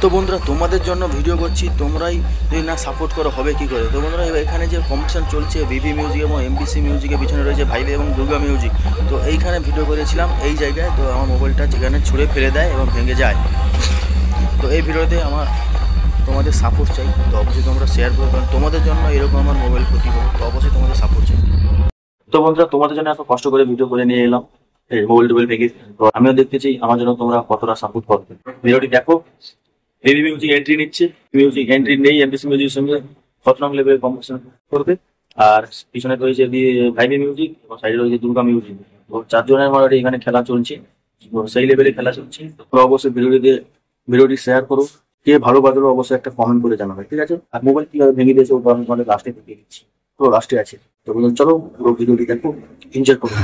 তো বন্ধুরা তোমাদের জন্য ভিডিও করছি, তোমরাই যদি না সাপোর্ট করো হবে কি করে। তো বন্ধুরা এখানে যে কম্পিটিশন চলছে বিবি মিউজিক এবং এমবিসি মিউজিকের পিছনে রয়েছে ভাইবে এবং দুর্গা মিউজিক। তো এইখানে ভিডিও করেছিলাম এই জায়গায়, তো আমার মোবাইলটা যেখানে ছুঁড়ে ফেলে দেয় এবং ভেঙে যায়। তো এই ভিডিওতে আমার তোমাদের সাপোর্ট চাই, তো অবশ্যই তোমরা শেয়ার করবে, কারণ তোমাদের জন্য এরকম আমার মোবাইল ক্ষতি হবে, তো অবশ্যই তোমাদের সাপোর্ট চাই। তো বন্ধুরা তোমাদের জন্য এত কষ্ট করে ভিডিও করে নিয়ে এলাম, এই মোবাইল টোবাইল ভেঙে, তো আমিও দেখতে চাই আমার জন্য তোমরা কতটা সাপোর্ট করবে। ভিডিওটি দেখো। বেবি মিউজিক এন্ট্রি নিচ্ছে, মিউজিক এন্ট্রি নেই, এমবিসি মিউজিকের সঙ্গে কত নং লেভেলের কম্পিটিশন করবে। আর পিছনে রয়েছে ভাইবি মিউজিক এবং সাইডে রয়েছে দুর্গা মিউজিক। তো 4 জনের মোটামুটি এখানে খেলা চলছে, সেই লেভেলে খেলা চলছে। তো অবশ্যই ভিডিওটি শেয়ার করো, কে ভালো বাজলো অবশ্যই একটা কমেন্ট করে জানাবে, ঠিক আছে। আর মোবাইল কিভাবে ভেঙে দিয়েছে ওটা আমি তোমাদের লাস্টে দেখিয়ে দিচ্ছি, তো লাস্টে আছে। তো চলো পুরো ভিডিওটি দেখো, এনজয় করো।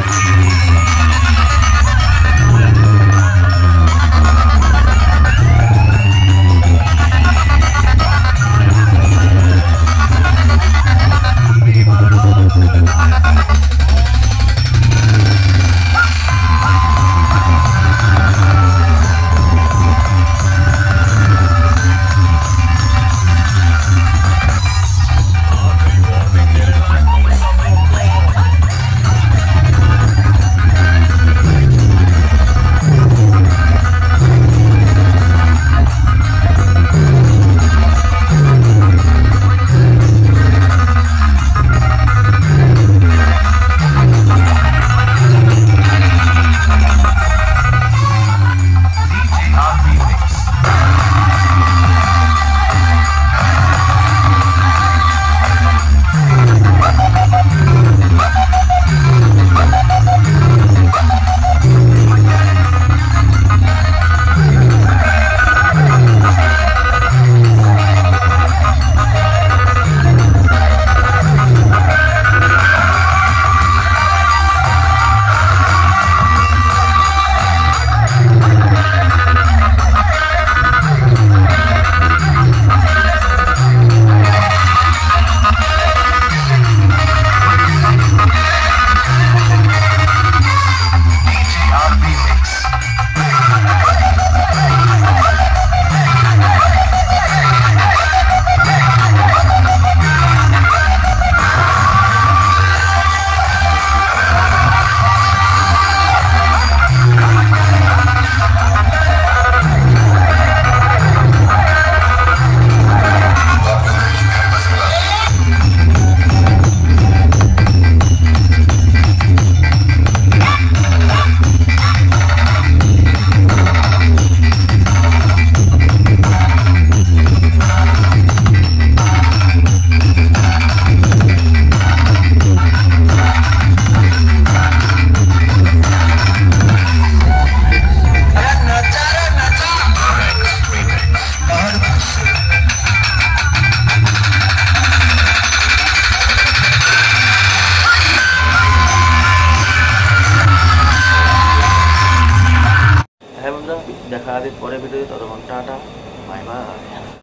দেখা হবে পরে ভিডিওতে, ততক্ষণ টাটা, বাই বাই।